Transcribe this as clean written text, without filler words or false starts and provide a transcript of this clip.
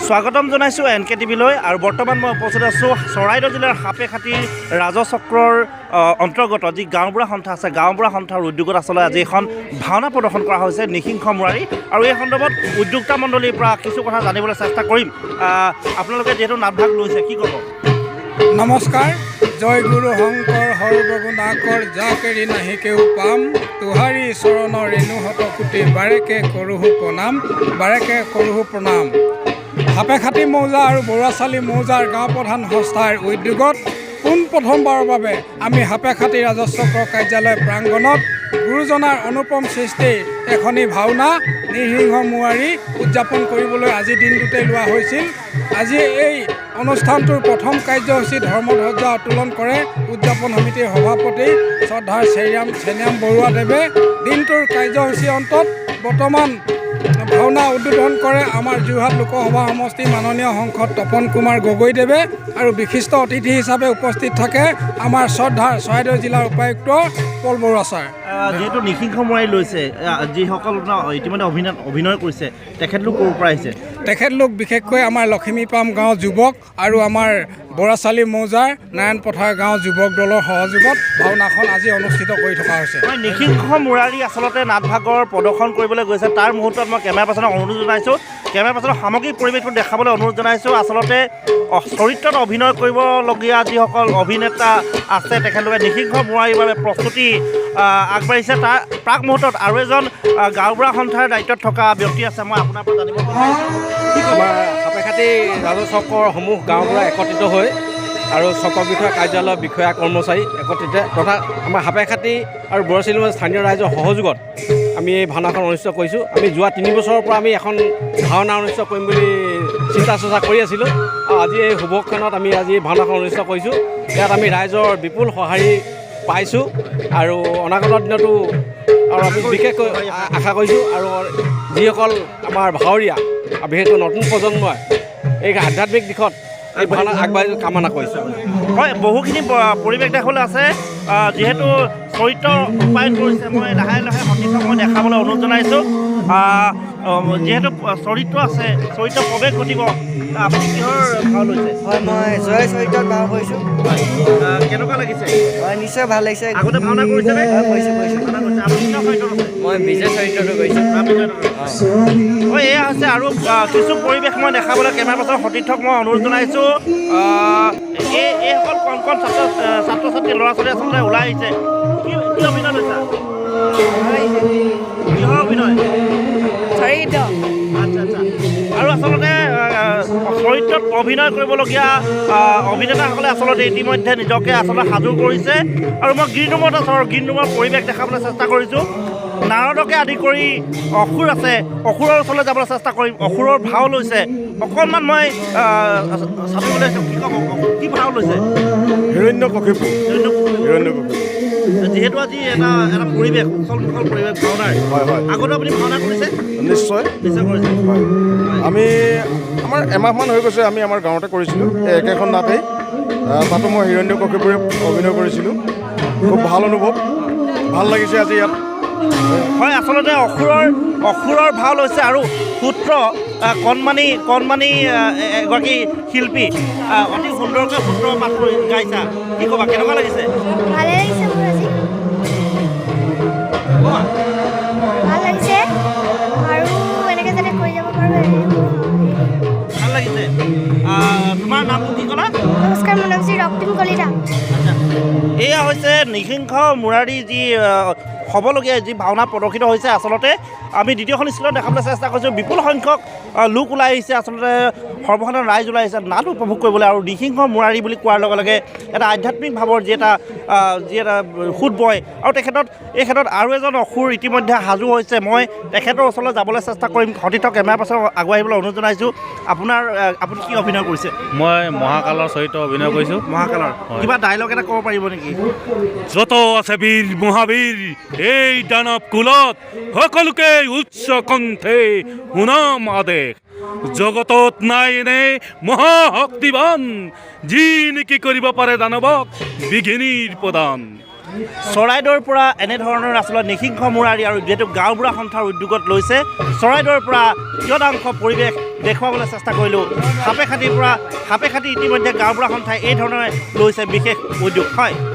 স্বাগতম জনাইছোঁ NKTVলৈ আৰু বৰ্তমান মই উপস্থিত আছোঁ চৰাইদেউ জিলাৰ সাপেখাতিৰ ৰাজচক্ৰৰ অন্তৰ্গত যি গাঁওবুঢ়া সন্থা আছে গাঁওবুঢ়া সন্থাৰ উদ্যোগত আচলতে আজি এখন ভাওনা প্ৰদৰ্শন কৰা হৈছে নিসিংহ মুৰাৰী আৰু এই সন্দৰ্ভত উদ্যোক্তা মণ্ডলীৰ পৰা কিছু কথা জানিবলৈ চেষ্টা কৰিম। আপোনালোকে যিহেতু নাটভাগ লৈছে কি ক'ব? নমস্কাৰ। জয় গুৰু শংকৰ সৰ্বগুণাকৰ যাকেৰি নাহি কেও পাম তোহাৰী চৰণৰ ৰেণুহত কুটি বাৰেকে কৰোহো প্ৰণাম। সাপেখাতি মৌজা আৰু বৰুৱাচালি মৌজাৰ গাঁও প্ৰধান সংস্থাৰ উদ্যোগত পোনপ্ৰথমবাৰৰ বাবে আমি সাপেখাতি ৰাজচক্ৰ কাৰ্যালয় প্ৰাংগণত গুৰুজনাৰ অনুপম সৃষ্টিৰ এখনি ভাওনা নিসিংহ মুৰাৰী উদযাপন কৰিবলৈ আজি দিনটোতে লোৱা হৈছিল। আজি এই অনুষ্ঠানটোৰ প্ৰথম কাৰ্যসূচী ধৰ্মধ্বজা উত্তোলন কৰে উদযাপন সমিতিৰ সভাপতি শ্ৰদ্ধাৰ চেনিৰাম বৰুৱাদেৱে। দিনটোৰ কাৰ্যসূচীৰ অন্তত বৰ্তমান ভাওনা উদ্বোধন কৰে আমাৰ যোৰহাট লোকসভা সমষ্টিৰ মাননীয় সাংসদ তপন কুমাৰ গগৈদেৱে আৰু বিশিষ্ট অতিথি হিচাপে উপস্থিত থাকে আমাৰ শ্ৰদ্ধাৰ চৰাইদেউ জিলাৰ উপায়ুক্ত পল বৰুৱা ছাৰ। যিহেতু নিসিংহ মুৰাৰী লৈছে যিসকল ইতিমধ্যে অভিনয় কৰিছে তেখেতলোক ক'ৰ পৰা আহিছে? তেখেতলোক বিশেষকৈ আমাৰ লখিমীপাম গাঁৱৰ যুৱক আৰু আমাৰ বৰুৱাচালি মৌজাৰ নাৰায়ণ পথাৰ গাঁৱৰ যুৱক দলৰ সহযোগত ভাওনাখন আজি অনুষ্ঠিত কৰি থকা হৈছে। নিসিংহ মুৰাৰী আচলতে নাটভাগৰ প্ৰদৰ্শন কৰিবলৈ গৈছে তাৰ মুহূৰ্তত মই কেমেৰা পাৰ্চনক অনুৰোধ জনাইছোঁ কেমেৰা পাৰ্চনৰ সামগ্ৰিক পৰিৱেশটো দেখাবলৈ অনুৰোধ জনাইছোঁ। আচলতে চৰিত্ৰত অভিনয় কৰিবলগীয়া যিসকল অভিনেতা আছে তেখেতলোকে নিসিংহ মুৰাৰীৰ বাবে প্ৰস্তুতি আগবাঢ়িছে। তাৰ প্ৰাক মুহূৰ্তত আৰু এজন গাঁওবুঢ়া সন্থাৰ দায়িত্বত থকা ব্যক্তি আছে, মই আপোনাৰ পৰা জানিব বিচাৰিছোঁ। আমাৰ সাপেখাতি ৰাজচক্ৰৰ সমূহ গাঁওবুঢ়া একত্ৰিত হৈ আৰু চক্ৰ বিষয়া কাৰ্যালয়ৰ বিষয়া কৰ্মচাৰী একত্ৰিত তথা আমাৰ সাপেখাতি আৰু বৰুৱাচালি স্থানীয় ৰাইজৰ সহযোগত আমি এই ভাওনাখন অনুষ্ঠিত কৰিছোঁ। আমি যোৱা 3 বছৰৰ পৰা আমি এখন ভাওনা অনুষ্ঠিত কৰিম বুলি চিন্তা চৰ্চা কৰি আছিলোঁ আৰু আজি এই শুভক্ষণত আমি আজি ভাওনাখন অনুষ্ঠিত কৰিছোঁ। ইয়াত আমি ৰাইজৰ বিপুল সঁহাৰি পাইছোঁ আৰু অনাগত দিনতো আৰু আমি বিশেষকৈ আশা কৰিছোঁ আৰু যিসকল আমাৰ ভাৱৰীয়া বিশেষকৈ নতুন প্ৰজন্মই এই আধ্যাত্মিক দিশত এই ভাওনা আগবাঢ়ি কামনা কৰিছোঁ। হয়, বহুখিনি পৰিৱেশ দেখাবলৈ আছে যিহেতু চৰিত্ৰ ৰূপায়ণ কৰিছে। মই লাহে লাহে সঠিক সময় দেখাবলৈ অনুৰোধ জনাইছোঁ। যিহেতু চৰিত্ৰ আছে চৰিত্ৰ প্ৰৱেশ ঘটিব। আপুনি কিহৰ ভাও লৈছে? হয়, মই জয় চৰিত্ৰত ভাও কৰিছোঁ। কেনেকুৱা লাগিছে? হয়, নিশ্চয় ভাল লাগিছে। আগতে ভাওনা কৰিছেনে? হয়, কৰিছোঁ। আপুনি কিহৰ চৰিত্ৰত আছে? মই বিজয় চৰিত্ৰটো কৰিছোঁ। হয়, এয়া হৈছে আৰু কিছু পৰিৱেশ মই দেখাবলৈ কেমেৰা পাৰ্চনৰ সতীৰ্থক মই অনুৰোধ জনাইছোঁ। এইসকল কণ কণ ছাত্ৰ ছাত্ৰী ল'ৰা ছোৱালী আচলতে ওলাই আহিছে। কি অভিনয় লৈছা? কিহৰ অভিনয়? চৰিত্ৰ। আচ্ছা। আৰু আচলতে চৰিত্ৰত অভিনয় কৰিবলগীয়া অভিনেতাসকলে আচলতে ইতিমধ্যে নিজকে আচলতে সাজু কৰিছে আৰু মই গ্ৰীণ ৰুমত আছোঁ আৰু গ্ৰীণ ৰুমৰ পৰিৱেশ দেখাবলৈ চেষ্টা কৰিছোঁ। নাৰদকে আদি কৰি অসুৰ আছে, অসুৰৰ ওচৰলৈ যাবলৈ চেষ্টা কৰিম। অসুৰৰ ভাও লৈছে অকণমান মই চাবলৈ কি ক'ব, কি ভাও লৈছে? হিৰণ্যকশিপু। যিহেতু আজি এটা পৰিৱেশ উখল মুখল পৰিৱেশ ভাওনাৰ, আগতে আপুনি ভাওনা কৰিছে? নিশ্চয় কৰিছে। আমি আমাৰ এমাহমান হৈ গৈছে আমি আমাৰ গাঁৱতে কৰিছিলোঁ একেখন নাটেই। তাতো মই হিৰণ্যকশিপুৰে অভিনয় কৰিছিলোঁ। খুব ভাল অনুভৱ, ভাল লাগিছে আজি ইয়াত। হয়, আচলতে অসুৰৰ ভাও লৈছে আৰু সূত্ৰ কণমানি এগৰাকী শিল্পী অতি সুন্দৰকৈ সূত্ৰ পাঠ কৰি গাইছা। কি ক'বা, কেনেকুৱা লাগিছে? ভালে লাগিছে মোৰ আজি। ভাল লাগিছে আৰু এনেকৈ যাতে কৰি যাব পাৰোঁ। ভাল লাগিছে। তোমাৰ নামটো কি ক'লা? নমস্কাৰ, মোৰ নাম শ্ৰী ৰক্তিম কলিতা। আচ্ছা, এয়া হৈছে নিসিংহ মুৰাৰী যি হ'বলগীয়া যি ভাওনা প্ৰদৰ্শিত হৈছে। আচলতে আমি দ্বিতীয়খন স্কুলত দেখাবলৈ চেষ্টা কৰিছোঁ। বিপুল সংখ্যক লোক ওলাই আহিছে, আচলতে সৰ্বসাধাৰণ ৰাইজ ওলাই আহিছে নাট উপভোগ কৰিবলৈ। আৰু নিসিংহ মুৰাৰী বুলি কোৱাৰ লগে লগে এটা আধ্যাত্মিক ভাৱৰ যি এটা সোঁত বয় আৰু এই ক্ষেত্ৰত আৰু এজন অসুৰ ইতিমধ্যে সাজু হৈছে। মই তেখেতৰ ওচৰলৈ যাবলৈ চেষ্টা কৰিম। সতীৰ্থ কেমেৰা পাৰ্চনক আগুৱাই আহিবলৈ অনুৰোধ জনাইছোঁ। আপুনি কি অভিনয় কৰিছে? মই মহাকালৰ চৰিত্ৰ অভিনয় কৰিছোঁ। মহাকালৰ কিবা ডাইলগ এটা ক'ব পাৰিব নেকি? যত আছে বীৰ মহাবীৰ এই দানৱ কুলত সকলোকে উচ্চ কণ্ঠে শুনাম আদেশ। জগতত নাই এনে মহাশক্তিবান যি নেকি কৰিব পাৰে দানৱক বিঘিনিৰ প্ৰদান। চৰাইদেউৰ পৰা এনেধৰণৰ আচলতে নিসিংহ মুৰাৰী আৰু যিহেতু গাঁওবুঢ়া সন্থাৰ উদ্যোগত লৈছে চৰাইদেউৰ পৰা কিয়দাংশ পৰিৱেশ দেখুৱাবলৈ চেষ্টা কৰিলোঁ সাপেখাতিৰ পৰা সাপেখাতি ইতিমধ্যে গাঁওবুঢ়া সন্থাই এই ধৰণে লৈছে বিশেষ উদ্যোগ হয়